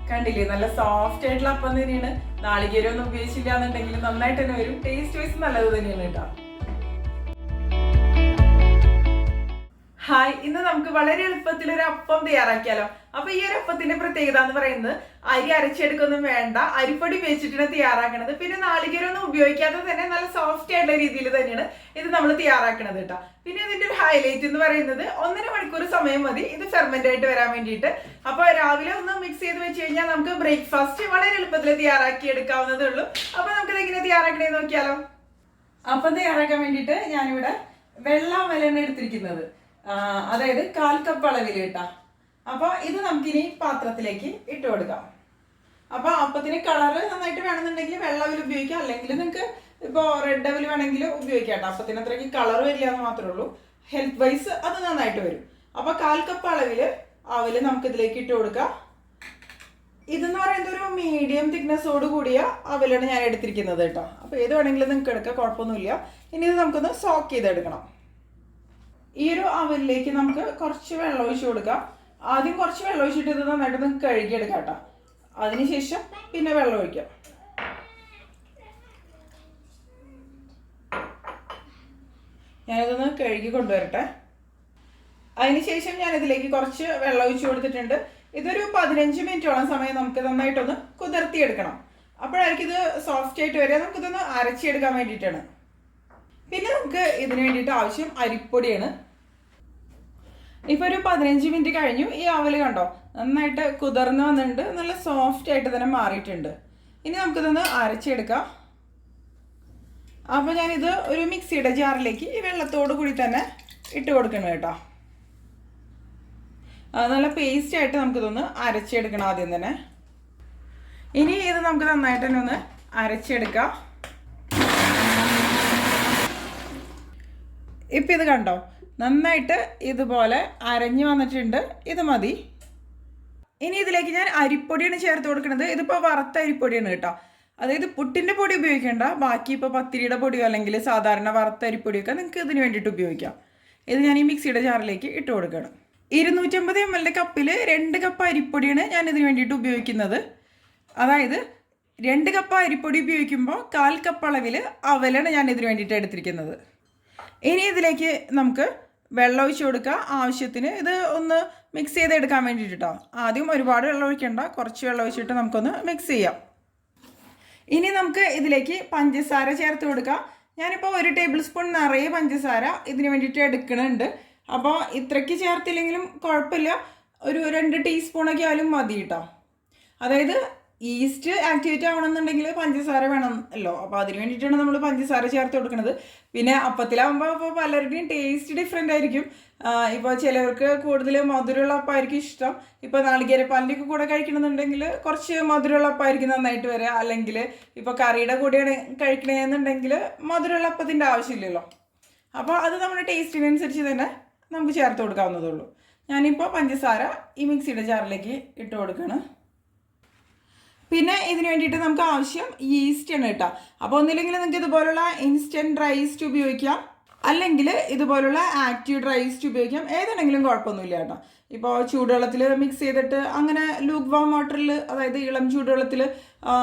കണ്ടില്ലേ, നല്ല സോഫ്റ്റ് ആയിട്ടുള്ള അപ്പം തന്നെയാണ്. നാളികേരം ഒന്നും ഉപയോഗിച്ചില്ല എന്നുണ്ടെങ്കിൽ നന്നായിട്ട് തന്നെ വരും. ടേസ്റ്റ് വൈസ് നല്ലത് തന്നെയാണ് കേട്ടോ. ഹായ്, ഇന്ന് നമുക്ക് വളരെ എളുപ്പത്തിൽ ഒരു അപ്പം തയ്യാറാക്കിയാലോ. അപ്പൊ ഈ ഒരു അപ്പത്തിന്റെ പ്രത്യേകത എന്ന് പറയുന്നത് അരി അരച്ചെടുക്കൊന്നും വേണ്ട, അരിപ്പൊടി ഉപയോഗിച്ചിട്ടാണ് തയ്യാറാക്കണത്. പിന്നെ നാളികേരം ഒന്നും ഉപയോഗിക്കാതെ തന്നെ നല്ല സോഫ്റ്റ് ആയിട്ടുള്ള രീതിയിൽ തന്നെയാണ് ഇത് നമ്മൾ തയ്യാറാക്കണത് കേട്ടോ. പിന്നെ ഇതിന്റെ ഒരു ഹൈലൈറ്റ് എന്ന് പറയുന്നത് 1.5 മണിക്കൂർ സമയം മതി ഇത് ഫെർമെന്റ് ആയിട്ട് വരാൻ വേണ്ടിയിട്ട്. അപ്പൊ രാവിലെ ഒന്ന് മിക്സ് ചെയ്ത് വെച്ച് കഴിഞ്ഞാൽ നമുക്ക് ബ്രേക്ക്ഫാസ്റ്റ് വളരെ എളുപ്പത്തിൽ തയ്യാറാക്കി എടുക്കാവുന്നതേ ഉള്ളൂ. അപ്പൊ നമുക്കിത് എങ്ങനെ തയ്യാറാക്കണേന്ന് നോക്കിയാലോ. അപ്പം തയ്യാറാക്കാൻ വേണ്ടിയിട്ട് ഞാനിവിടെ വെള്ള അവലാണ് എടുത്തിരിക്കുന്നത്, അതായത് 1/4 കപ്പ് അളവിൽ കേട്ടാ. അപ്പൊ ഇത് നമുക്കിനി പാത്രത്തിലേക്ക് ഇട്ട് കൊടുക്കാം. അപ്പൊ അപ്പത്തിന് കളറ് നന്നായിട്ട് വേണമെന്നുണ്ടെങ്കിൽ വെള്ള അവൽ ഉപയോഗിക്കാം, അല്ലെങ്കിൽ നിങ്ങൾക്ക് ഇപ്പൊ റെഡ് അവൽ വേണമെങ്കിൽ ഉപയോഗിക്കാം കേട്ടോ. അപ്പത്തിന് അത്രയ്ക്ക് കളർ വരില്ല എന്ന് മാത്രമേ ഉള്ളൂ, ഹെൽത്ത് വൈസ് അത് നന്നായിട്ട് വരും. അപ്പൊ 1/4 കപ്പ് അളവില് അവല് നമുക്ക് ഇതിലേക്ക് ഇട്ട് കൊടുക്കാം. ഇതെന്ന് പറയുന്നത് ഒരു മീഡിയം തിക്നെസ്സോട് കൂടിയ അവലാണ് ഞാൻ എടുത്തിരിക്കുന്നത് കേട്ടോ. അപ്പൊ ഏത് വേണമെങ്കിലും നിങ്ങൾക്ക് എടുക്കാം, കുഴപ്പമൊന്നുമില്ല. ഇനി ഇത് നമുക്കൊന്ന് സോക്ക് ചെയ്തെടുക്കണം. ഈ ഒരു അവലിലേക്ക് നമുക്ക് കുറച്ച് വെള്ളം ഒഴിച്ച് കൊടുക്കാം. ആദ്യം കുറച്ച് വെള്ളം ഒഴിച്ചിട്ട് ഇത് നന്നായിട്ട് നിങ്ങൾക്ക് കഴുകിയെടുക്കാം കേട്ടോ. അതിനുശേഷം പിന്നെ വെള്ളം ഒഴിക്കാം. ഞാനിതൊന്ന് കഴുകി കൊണ്ടുവരട്ടെ. അതിനുശേഷം ഞാനിതിലേക്ക് കുറച്ച് വെള്ളം ഒഴിച്ച് കൊടുത്തിട്ടുണ്ട്. ഇതൊരു 15 മിനിറ്റോളം സമയം നമുക്ക് നന്നായിട്ടൊന്ന് കുതിർത്തിയെടുക്കണം. അപ്പോഴായിരിക്കും ഇത് സോഫ്റ്റ് ആയിട്ട് വരിക. നമുക്കിതൊന്ന് അരച്ചെടുക്കാൻ വേണ്ടിയിട്ടാണ്. പിന്നെ നമുക്ക് ഇതിന് വേണ്ടിയിട്ട് ആവശ്യം അരിപ്പൊടിയാണ്. ഇപ്പോൾ ഒരു 15 മിനിറ്റ് കഴിഞ്ഞു. ഈ അവല് കണ്ടോ നന്നായിട്ട് കുതിർന്ന് വന്നിട്ടുണ്ട്, നല്ല സോഫ്റ്റ് ആയിട്ട് തന്നെ മാറിയിട്ടുണ്ട്. ഇനി നമുക്കിതൊന്ന് അരച്ചെടുക്കാം. അപ്പോൾ ഞാനിത് ഒരു മിക്സിയുടെ ജാറിലേക്ക് ഈ വെള്ളത്തോടു കൂടി തന്നെ ഇട്ട് കൊടുക്കണം കേട്ടോ. നല്ല പേസ്റ്റ് ആയിട്ട് നമുക്കിതൊന്ന് അരച്ചെടുക്കണം ആദ്യം തന്നെ. ഇനി ഇത് നമുക്ക് നന്നായിട്ട് തന്നെ ഒന്ന് അരച്ചെടുക്കാം. ഇപ്പം ഇത് കണ്ടോ നന്നായിട്ട് ഇതുപോലെ അരഞ്ഞു വന്നിട്ടുണ്ട്. ഇത് മതി. ഇനി ഇതിലേക്ക് ഞാൻ അരിപ്പൊടിയാണ് ചേർത്ത് കൊടുക്കുന്നത്. ഇതിപ്പോൾ വറുത്ത അരിപ്പൊടിയാണ് കേട്ടോ. അതായത് പുട്ടിൻ്റെ പൊടി ഉപയോഗിക്കേണ്ട, ബാക്കി ഇപ്പോൾ പത്തിരിയുടെ പൊടിയോ അല്ലെങ്കിൽ സാധാരണ വറുത്ത അരിപ്പൊടിയൊക്കെ നിങ്ങൾക്ക് ഇതിന് വേണ്ടിയിട്ട് ഉപയോഗിക്കാം. ഇത് ഞാൻ ഈ മിക്സിയുടെ ജാറിലേക്ക് ഇട്ട് കൊടുക്കണം. 250 ml കപ്പിൽ 2 കപ്പ് അരിപ്പൊടിയാണ് ഞാൻ ഇതിന് വേണ്ടിയിട്ട് ഉപയോഗിക്കുന്നത്. അതായത് 2 കപ്പ് അരിപ്പൊടി ഉപയോഗിക്കുമ്പോൾ 1/4 കപ്പ് അളവിൽ അവലാണ് ഞാൻ ഇതിന് വേണ്ടിയിട്ട് എടുത്തിരിക്കുന്നത്. ഇനി ഇതിലേക്ക് നമുക്ക് വെള്ളം ഒഴിച്ച് കൊടുക്കുക ആവശ്യത്തിന്. ഇത് ഒന്ന് മിക്സ് ചെയ്തെടുക്കാൻ വേണ്ടിയിട്ട് കേട്ടോ. ആദ്യം ഒരുപാട് വെള്ളം ഒഴിക്കേണ്ട, കുറച്ച് വെള്ളം ഒഴിച്ചിട്ട് നമുക്കൊന്ന് മിക്സ് ചെയ്യാം. ഇനി നമുക്ക് ഇതിലേക്ക് പഞ്ചസാര ചേർത്ത് കൊടുക്കാം. ഞാനിപ്പോൾ 1 ടേബിൾ സ്പൂൺ നിറയെ പഞ്ചസാര ഇതിന് വേണ്ടിയിട്ട് എടുക്കണുണ്ട്. അപ്പോൾ ഇത്രയ്ക്ക് ചേർത്തില്ലെങ്കിലും കുഴപ്പമില്ല, ഒരു 2 ടീസ്പൂണൊക്കെ ആയാലും മതി കേട്ടോ. അതായത് ഈസ്റ്റ് ആക്ടിവേറ്റ് ആവണമെന്നുണ്ടെങ്കിൽ പഞ്ചസാര വേണമല്ലോ. അപ്പോൾ അതിന് വേണ്ടിയിട്ടാണ് നമ്മൾ പഞ്ചസാര ചേർത്ത് കൊടുക്കുന്നത്. പിന്നെ അപ്പത്തിലാവുമ്പോൾ ഇപ്പോൾ പലരുടെയും ടേസ്റ്റ് ഡിഫറെൻ്റ് ആയിരിക്കും. ഇപ്പോൾ ചിലവർക്ക് കൂടുതൽ മധുരമുള്ള അപ്പമായിരിക്കും ഇഷ്ടം. ഇപ്പോൾ നാളികേരപ്പാലിൻ്റെയൊക്കെ കൂടെ കഴിക്കണമെന്നുണ്ടെങ്കിൽ കുറച്ച് മധുരമുള്ള അപ്പമായിരിക്കും നന്നായിട്ട് വരിക. അല്ലെങ്കിൽ ഇപ്പോൾ കറിയുടെ കൂടെയാണ് കഴിക്കണമെന്നുണ്ടെങ്കിൽ മധുരമുള്ള അപ്പത്തിൻ്റെ ആവശ്യമില്ലല്ലോ. അപ്പോൾ അത് നമ്മുടെ ടേസ്റ്റിനനുസരിച്ച് തന്നെ നമുക്ക് ചേർത്ത് കൊടുക്കാവുന്നതേ ഉള്ളൂ. ഞാനിപ്പോൾ പഞ്ചസാര ഈ മിക്സിയുടെ ജാറിലേക്ക് ഇട്ട് കൊടുക്കുകയാണ്. പിന്നെ ഇതിന് വേണ്ടിയിട്ട് നമുക്ക് ആവശ്യം ഈസ്റ്റ് ആണ് കേട്ടോ. അപ്പോൾ ഒന്നില്ലെങ്കിൽ നിങ്ങൾക്ക് ഇതുപോലുള്ള ഇൻസ്റ്റൻറ്റ് ഡ്രൈ ഈസ്റ്റ് ഉപയോഗിക്കാം, അല്ലെങ്കിൽ ഇതുപോലുള്ള ആക്റ്റീവ് ഡ്രൈ ഈസ്റ്റ് ഉപയോഗിക്കാം. ഏതാണെങ്കിലും കുഴപ്പമൊന്നുമില്ല കേട്ടോ. ഇപ്പോൾ ചൂടുവെള്ളത്തിൽ മിക്സ് ചെയ്തിട്ട് അങ്ങനെ ലൂക്ക് വാം വാട്ടറിൽ, അതായത് ഇളം ചൂടുവെള്ളത്തിൽ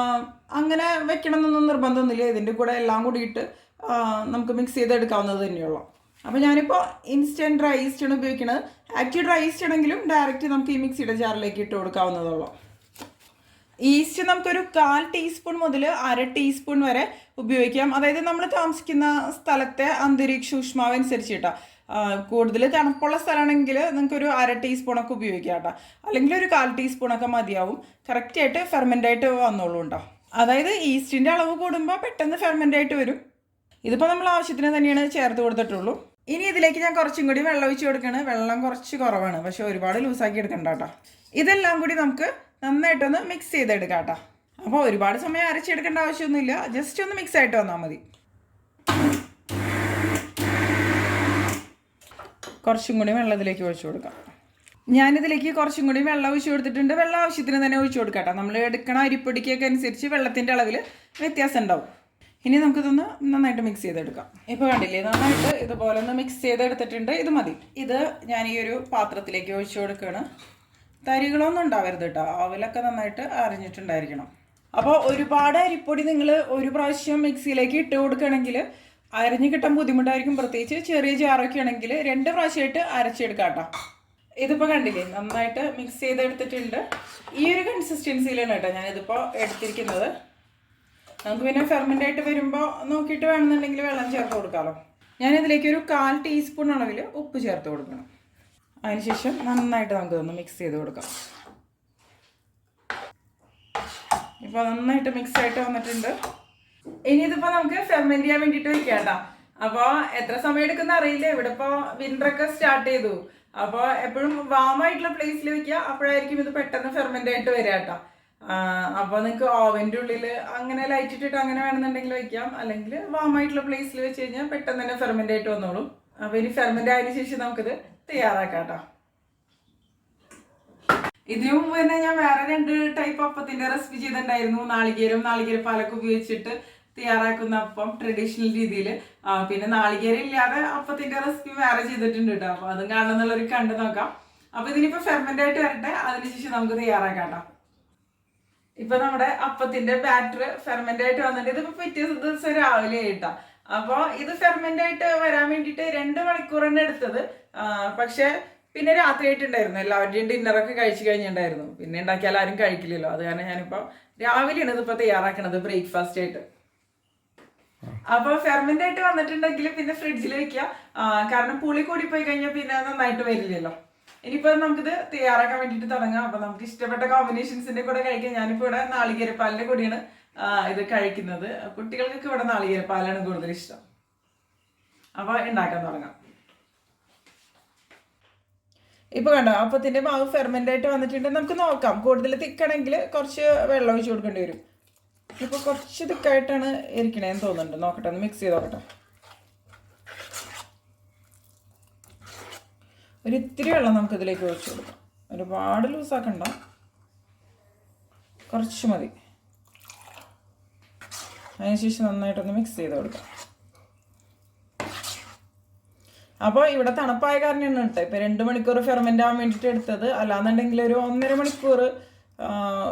അങ്ങനെ വെക്കണം എന്നൊന്നും നിർബന്ധമൊന്നുമില്ല. ഇതിൻ്റെ കൂടെ എല്ലാം കൂടിയിട്ട് നമുക്ക് മിക്സ് ചെയ്തെടുക്കാവുന്നത് തന്നെയുള്ളൂ. അപ്പോൾ ഞാനിപ്പോൾ ഇൻസ്റ്റൻറ്റ് ഡ്രൈ ഈസ്റ്റ് ആണ് ഉപയോഗിക്കുന്നത്. ആക്റ്റീവ് ഡ്രൈ ഈസ്റ്റ് ആണെങ്കിലും ഡയറക്റ്റ് നമുക്ക് ഈ മിക്സിയുടെ ജാറിലേക്ക് ഇട്ട് കൊടുക്കാവുന്നതുള്ളൂ. ഈസ്റ്റ് നമുക്കൊരു 1/4 ടീസ്പൂൺ മുതൽ 1/2 ടീസ്പൂൺ വരെ ഉപയോഗിക്കാം. അതായത് നമ്മൾ താമസിക്കുന്ന സ്ഥലത്തെ അന്തരീക്ഷ ഊഷ്മാവ് അനുസരിച്ച് കേട്ടോ. കൂടുതൽ തണുപ്പുള്ള സ്ഥലമാണെങ്കിൽ നിങ്ങൾക്കൊരു 1/2 ടീസ്പൂണൊക്കെ ഉപയോഗിക്കാം കേട്ടോ. അല്ലെങ്കിൽ ഒരു 1/4 ടീസ്പൂണൊക്കെ മതിയാവും. കറക്റ്റായിട്ട് ഫെർമെൻ്റായിട്ട് വന്നോളൂ കേട്ടോ. അതായത് ഈസ്റ്റിൻ്റെ അളവ് കൂടുമ്പോൾ പെട്ടെന്ന് ഫെർമെൻ്റായിട്ട് വരും. ഇതിപ്പോൾ നമ്മൾ ആവശ്യത്തിന് തന്നെയാണ് ചേർത്ത് കൊടുത്തിട്ടുള്ളൂ. ഇനി ഇതിലേക്ക് ഞാൻ കുറച്ചും കൂടി വെള്ളം ഒഴിച്ച് കൊടുക്കുകയാണ്. വെള്ളം കുറച്ച് കുറവാണ്, പക്ഷെ ഒരുപാട് ലൂസാക്കി എടുക്കണ്ട കേട്ടോ. ഇതെല്ലാം കൂടി നമുക്ക് നന്നായിട്ടൊന്ന് മിക്സ് ചെയ്തെടുക്കാം കേട്ടോ. അപ്പോൾ ഒരുപാട് സമയം അരച്ചെടുക്കേണ്ട ആവശ്യമൊന്നുമില്ല, ജസ്റ്റ് ഒന്ന് മിക്സ് ആയിട്ട് വന്നാൽ മതി. കുറച്ചും കൂടി വെള്ളത്തിലേക്ക് ഒഴിച്ചു കൊടുക്കാം. ഞാനിതിലേക്ക് കുറച്ചും കൂടി വെള്ളം ഒഴിച്ച് കൊടുത്തിട്ടുണ്ട്. വെള്ളം ആവശ്യത്തിന് തന്നെ ഒഴിച്ചു കൊടുക്കാം കേട്ടോ. നമ്മൾ എടുക്കണ അരിപ്പൊടിക്കൊക്കെ അനുസരിച്ച് വെള്ളത്തിൻ്റെ അളവിൽ വ്യത്യാസം ഉണ്ടാവും. ഇനി നമുക്കിതൊന്ന് നന്നായിട്ട് മിക്സ് ചെയ്തെടുക്കാം. ഇപ്പോൾ കണ്ടില്ലേ, നന്നായിട്ട് ഇതുപോലെ ഒന്ന് മിക്സ് ചെയ്തെടുത്തിട്ടുണ്ട്. ഇത് മതി. ഇത് ഞാൻ ഈ ഒരു പാത്രത്തിലേക്ക് ഒഴിച്ചു കൊടുക്കുകയാണ്. തരികളൊന്നും ഉണ്ടാവരുത് കേട്ടോ. അവലൊക്കെ നന്നായിട്ട് അരഞ്ഞിട്ടുണ്ടായിരിക്കണം. അപ്പോൾ ഒരുപാട് അരിപ്പൊടി നിങ്ങൾ ഒരു പ്രാവശ്യം മിക്സിയിലേക്ക് ഇട്ട് കൊടുക്കുകയാണെങ്കിൽ അരഞ്ഞ് കിട്ടാൻ ബുദ്ധിമുട്ടായിരിക്കും. പ്രത്യേകിച്ച് ചെറിയ ജാറൊക്കെ ആണെങ്കിൽ 2 പ്രാവശ്യമായിട്ട് അരച്ചെടുക്കാം കേട്ടോ. ഇതിപ്പോൾ കണ്ടില്ലേ, നന്നായിട്ട് മിക്സ് ചെയ്തെടുത്തിട്ടുണ്ട്. ഈ ഒരു കൺസിസ്റ്റൻസിയിലാണ് കേട്ടോ ഞാനിതിപ്പോൾ എടുത്തിരിക്കുന്നത്. നമുക്ക് പിന്നെ ഫെർമെൻ്റ് ആയിട്ട് വരുമ്പോൾ നോക്കിയിട്ട് വേണമെന്നുണ്ടെങ്കിൽ വെള്ളം ചേർത്ത് കൊടുക്കാമല്ലോ. ഞാനിതിലേക്ക് ഒരു 1/4 ടീസ്പൂൺ അളവിൽ ഉപ്പ് ചേർത്ത് കൊടുക്കണം. അതിനുശേഷം നന്നായിട്ട് നമുക്കിതൊന്ന് മിക്സ് ചെയ്ത് കൊടുക്കാം. ഇപ്പോൾ നന്നായിട്ട് മിക്സ് ആയിട്ട് വന്നിട്ടുണ്ട്. ഇനി ഇതിപ്പോൾ നമുക്ക് ഫെർമെൻറ്റ് ചെയ്യാൻ വേണ്ടിയിട്ട് വയ്ക്കാം കേട്ടോ. അപ്പോൾ എത്ര സമയം എടുക്കുന്ന അറിയില്ല. ഇവിടെ ഇപ്പോൾ വിൻ്ററൊക്കെ സ്റ്റാർട്ട് ചെയ്തു. അപ്പോൾ എപ്പോഴും വാമായിട്ടുള്ള പ്ലേസിൽ വയ്ക്കുക. അപ്പോഴായിരിക്കും ഇത് പെട്ടെന്ന് ഫെർമെൻ്റ് ആയിട്ട് വരിക കേട്ടോ. അപ്പോൾ നിങ്ങൾക്ക് ഓവൻ്റെ ഉള്ളിൽ അങ്ങനെ ലൈറ്റ് ഇട്ടിട്ട് അങ്ങനെ വേണമെന്നുണ്ടെങ്കിൽ വയ്ക്കാം. അല്ലെങ്കിൽ വാമായിട്ടുള്ള പ്ലേസിൽ വെച്ച് കഴിഞ്ഞാൽ പെട്ടെന്ന് തന്നെ ഫെർമെൻ്റ് ആയിട്ട് വന്നോളും. അപ്പോൾ ഇനി ഫെർമെൻ്റ് ആയതിനു ശേഷം നമുക്കിത് തയ്യാറാക്കാം കേട്ടോ. ഇതിനു മുമ്പ് തന്നെ ഞാൻ വേറെ 2 ടൈപ്പ് അപ്പത്തിൻ്റെ റെസിപ്പി ചെയ്തിട്ടുണ്ടായിരുന്നു. നാളികേരപ്പാലൊക്കെ ഉപയോഗിച്ചിട്ട് തയ്യാറാക്കുന്ന അപ്പം ട്രഡീഷണൽ രീതിയിൽ. പിന്നെ നാളികേരം ഇല്ലാതെ അപ്പത്തിൻ്റെ റെസിപ്പി വേറെ ചെയ്തിട്ടുണ്ട് കേട്ടോ. അപ്പോൾ അതും കാണുന്നുള്ളവർ കണ്ടു നോക്കാം. അപ്പോൾ ഇതിനിപ്പോൾ ഫെർമെൻ്റ് ആയിട്ട് വരട്ടെ, അതിനുശേഷം നമുക്ക് തയ്യാറാക്കാം കേട്ടോ. ഇപ്പൊ നമ്മുടെ അപ്പത്തിന്റെ ബാറ്റർ ഫെർമെന്റ് ആയിട്ട് വന്നിട്ട് ഇതിപ്പോ പിറ്റേ ദിവസം രാവിലെ ആയിട്ടാ. അപ്പോൾ ഇത് ഫെർമെന്റ് ആയിട്ട് വരാൻ വേണ്ടിയിട്ട് 2 മണിക്കൂർ തന്നെ എടുത്തത്. പക്ഷെ പിന്നെ രാത്രി ആയിട്ടുണ്ടായിരുന്നു. എല്ലാവരുടെയും ഡിന്നറൊക്കെ കഴിച്ചു കഴിഞ്ഞിട്ടുണ്ടായിരുന്നു. പിന്നെ ഉണ്ടാക്കിയാൽ ആരും കഴിക്കില്ലല്ലോ. അത് കാരണം ഞാനിപ്പോൾ രാവിലെയാണ് ഇതിപ്പോൾ തയ്യാറാക്കണത് ബ്രേക്ക്ഫാസ്റ്റ് ആയിട്ട്. അപ്പോൾ ഫെർമെന്റ് ആയിട്ട് വന്നിട്ടുണ്ടെങ്കിൽ പിന്നെ ഫ്രിഡ്ജിൽ വെക്കുക. കാരണം പുളി കൂടി പോയി കഴിഞ്ഞാൽ പിന്നെ നന്നായിട്ട് വരില്ലല്ലോ. ഇനിയിപ്പോൾ നമുക്കിത് തയ്യാറാക്കാൻ വേണ്ടിയിട്ട് തുടങ്ങാം. അപ്പോൾ നമുക്ക് ഇഷ്ടപ്പെട്ട കോമ്പിനേഷൻസിൻ്റെ കൂടെ കഴിക്കാം. ഞാനിപ്പോൾ ഇവിടെ നാളികേരപ്പാലിൻ്റെ കൂടെയാണ് ഇത് കഴിക്കുന്നത്. കുട്ടികൾക്കൊക്കെ ഇവിടെ നാളികേരപ്പാലാണ് കൂടുതൽ ഇഷ്ടം. അപ്പോൾ ഉണ്ടാക്കാൻ തുടങ്ങാം. ഇപ്പോൾ കണ്ടോ അപ്പത്തിൻ്റെ മാവ് ഫെർമെൻ്റ് ആയിട്ട് വന്നിട്ടുണ്ട്. നമുക്ക് നോക്കാം. കൂടുതൽ തിക്കണമെങ്കിൽ കുറച്ച് വെള്ളം ഒഴിച്ച് കൊടുക്കേണ്ടി വരും. ഇപ്പോൾ കുറച്ച് തിക്കായിട്ടാണ് ഇരിക്കണേന്ന് തോന്നുന്നുണ്ട്. നോക്കട്ടെ, ഒന്ന് മിക്സ് ചെയ്ത് നോക്കട്ടെ. ഒരു ഇത്തിരി വെള്ളം നമുക്കിതിലേക്ക് ഒഴിച്ച് കൊടുക്കാം. ഒരുപാട് ലൂസാക്കണ്ട, കുറച്ച് മതി. അതിനുശേഷം നന്നായിട്ടൊന്ന് മിക്സ് ചെയ്ത് കൊടുക്കാം. അപ്പോൾ ഇവിടെ തണുപ്പായ കാരണമാണ് കേട്ടോ ഇപ്പോൾ 2 മണിക്കൂർ ഫെർമെൻ്റ് ആവാൻ വേണ്ടിയിട്ട് എടുത്തത്. അല്ലാന്നുണ്ടെങ്കിൽ ഒരു 1.5 മണിക്കൂർ,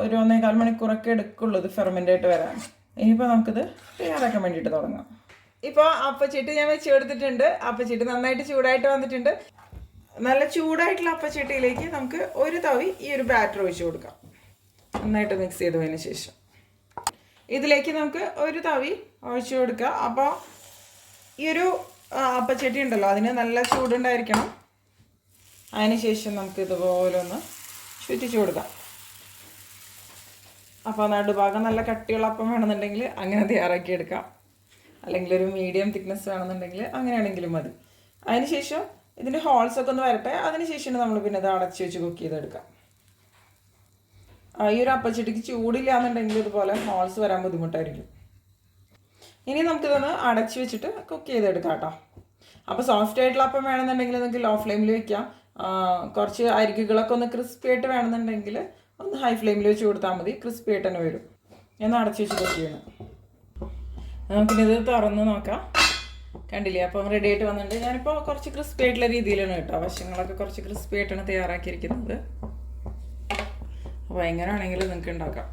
ഒരു 1.25 മണിക്കൂറൊക്കെ എടുക്കുള്ളൂ ഇത് ഫെർമെൻ്റ് ആയിട്ട് വരാൻ. ഇനിയിപ്പോൾ നമുക്കിത് തയ്യാറാക്കാൻ വേണ്ടിയിട്ട് തുടങ്ങാം. ഇപ്പോൾ അപ്പച്ചട്ടി ഞാൻ വെച്ച് കൊടുത്തിട്ടുണ്ട്. അപ്പച്ചട്ടി നന്നായിട്ട് ചൂടായിട്ട് വന്നിട്ടുണ്ട്. നല്ല ചൂടായിട്ടുള്ള അപ്പച്ചട്ടിയിലേക്ക് നമുക്ക് ഒരു തവി ഈ ഒരു ബാറ്റർ ഒഴിച്ച് കൊടുക്കാം. നന്നായിട്ട് മിക്സ് ചെയ്തതിന് ശേഷം ഇതിലേക്ക് നമുക്ക് ഒരു തവി ഒഴിച്ച് കൊടുക്കുക. അപ്പോൾ ഈ ഒരു അപ്പച്ചട്ടി ഉണ്ടല്ലോ അതിന് നല്ല ചൂടുണ്ടായിരിക്കണം. അതിന് ശേഷം നമുക്ക് ഇതുപോലെ ഒന്ന് ചുറ്റിച്ച് കൊടുക്കാം. അപ്പോൾ നടുഭാഗം നല്ല കട്ടിയുള്ള അപ്പം വേണമെന്നുണ്ടെങ്കിൽ അങ്ങനെ തയ്യാറാക്കി എടുക്കാം. അല്ലെങ്കിൽ ഒരു മീഡിയം തിക്നെസ് വേണമെന്നുണ്ടെങ്കിൽ അങ്ങനെയാണെങ്കിലും മതി. അതിന് ശേഷം ഇതിൻ്റെ ഹോൾസൊക്കെ ഒന്ന് വരട്ടെ. അതിനുശേഷം നമ്മൾ പിന്നെ ഇത് അടച്ച് വെച്ച് കുക്ക് ചെയ്തെടുക്കാം. ഈ ഒരു അപ്പച്ചട്ടിക്ക് ചൂടില്ല എന്നുണ്ടെങ്കിൽ ഇതുപോലെ ഹോൾസ് വരാൻ ബുദ്ധിമുട്ടായിരിക്കും. ഇനി നമുക്കിതൊന്ന് അടച്ച് വെച്ചിട്ട് കുക്ക് ചെയ്തെടുക്കാം കേട്ടോ. അപ്പോൾ സോഫ്റ്റ് ആയിട്ടുള്ള അപ്പം വേണമെന്നുണ്ടെങ്കിൽ നിങ്ങൾക്ക് ലോ ഫ്ലെയിമിൽ വയ്ക്കാം. കുറച്ച് അരികുകളൊക്കെ ഒന്ന് ക്രിസ്പി ആയിട്ട് വേണമെന്നുണ്ടെങ്കിൽ ഒന്ന് ഹൈ ഫ്ലെയിമിൽ വെച്ച് കൊടുത്താൽ മതി. ക്രിസ്പി ആയിട്ട് തന്നെ വരും. ഞാൻ അടച്ച് വെച്ച് കുക്ക് ചെയ്യണം. നമുക്കിത് തുറന്ന് നോക്കാം. കണ്ടില്ലേ, അപ്പം റെഡി ആയിട്ട് വന്നിട്ടുണ്ട്. ഞാനിപ്പോൾ കുറച്ച് ക്രിസ്പി ആയിട്ടുള്ള രീതിയിലാണ് കേട്ടോ. വശങ്ങളൊക്കെ കുറച്ച് ക്രിസ്പി ആയിട്ടാണ് തയ്യാറാക്കിയിരിക്കുന്നത്. അപ്പോൾ എങ്ങനെ ആണെങ്കിലും നിങ്ങൾക്ക് ഉണ്ടാക്കാം.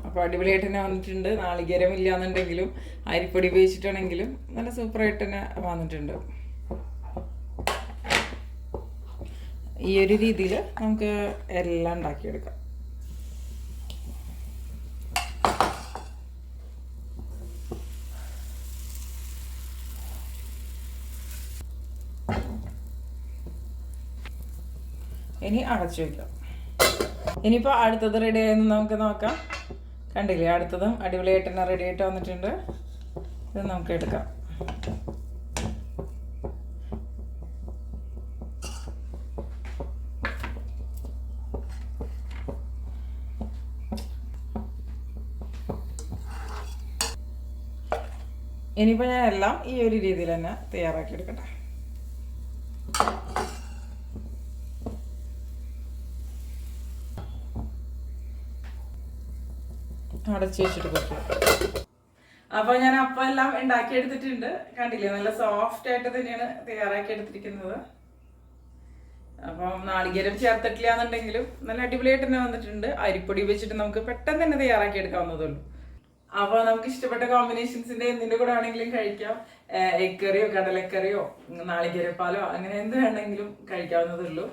അപ്പോൾ അടിപൊളിയായിട്ട് തന്നെ വന്നിട്ടുണ്ട്. നാളികേരം ഇല്ല എന്നുണ്ടെങ്കിലും അരിപ്പൊടി ഉപയോഗിച്ചിട്ടാണെങ്കിലും നല്ല സൂപ്പറായിട്ട് തന്നെ വന്നിട്ടുണ്ട്. ഈ ഒരു രീതിയിൽ നമുക്ക് എല്ലാം ഉണ്ടാക്കിയെടുക്കാം. ഇനി അടച്ചു വയ്ക്കാം. ഇനിയിപ്പോൾ അടുത്തത് റെഡി ആയെന്ന് നമുക്ക് നോക്കാം. കണ്ടില്ലേ, അടുത്തതും അടിപൊളിയായിട്ട് തന്നെ റെഡി ആയിട്ട് വന്നിട്ടുണ്ട്. ഇത് നമുക്ക് എടുക്കാം. ഇനിയിപ്പോൾ ഞാൻ എല്ലാം ഈ ഒരു രീതിയിൽ തന്നെ തയ്യാറാക്കി എടുക്കട്ടെ. അടച്ച് വെച്ചിട്ട് കൊടുക്കുക. അപ്പോൾ ഞാൻ അപ്പം എല്ലാം ഉണ്ടാക്കിയെടുത്തിട്ടുണ്ട്. കണ്ടില്ലേ, നല്ല സോഫ്റ്റ് ആയിട്ട് തന്നെയാണ് തയ്യാറാക്കി എടുത്തിരിക്കുന്നത്. അപ്പം നാളികേരം ചേർത്തിട്ടില്ല എന്നുണ്ടെങ്കിലും നല്ല അടിപൊളിയായിട്ട് തന്നെ വന്നിട്ടുണ്ട്. അരിപ്പൊടി വെച്ചിട്ട് നമുക്ക് പെട്ടെന്ന് തന്നെ തയ്യാറാക്കി എടുക്കാവുന്നതുള്ളൂ. അപ്പൊ നമുക്ക് ഇഷ്ടപ്പെട്ട കോമ്പിനേഷൻസിന്റെ എന്തിന്റെ കൂടെ ആണെങ്കിലും കഴിക്കാം. എഗ് കറിയോ കടലക്കറിയോ നാളികേരപ്പാലോ അങ്ങനെ എന്ത് വേണമെങ്കിലും കഴിക്കാവുന്നതുള്ളൂ.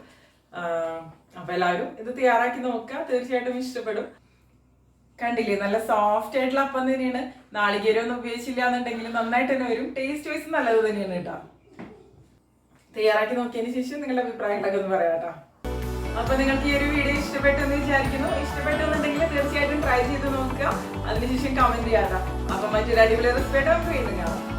അപ്പൊ എല്ലാവരും ഇത് തയ്യാറാക്കി നോക്കുക, തീർച്ചയായിട്ടും ഇഷ്ടപ്പെടും. കണ്ടില്ലേ, നല്ല സോഫ്റ്റ് ആയിട്ടുള്ള അപ്പം തന്നെയാണ്. നാളികേരം ഒന്നും ഉപയോഗിച്ചില്ല എന്നുണ്ടെങ്കിൽ നന്നായിട്ട് തന്നെ വരും. ടേസ്റ്റ് വൈസ് നല്ലത് തന്നെയാണ് കേട്ടോ. തയ്യാറാക്കി നോക്കിയതിന് ശേഷം നിങ്ങളുടെ അഭിപ്രായങ്ങളൊക്കെ ഒന്ന് പറയാം കേട്ടോ. അപ്പൊ നിങ്ങൾക്ക് ഈ ഒരു വീഡിയോ ഇഷ്ടപ്പെട്ടെന്ന് വിചാരിക്കുന്നു. ഇഷ്ടപ്പെട്ടെന്നുണ്ടെങ്കിൽ തീർച്ചയായിട്ടും ട്രൈ ചെയ്ത് നോക്കുക, അതിനുശേഷം കമന്റ് ചെയ്യാം. അപ്പൊ മറ്റൊരു അടിപൊളി റെസിപ്പി ആയിട്ട് നമുക്ക് വീണ്ടും കാണാം.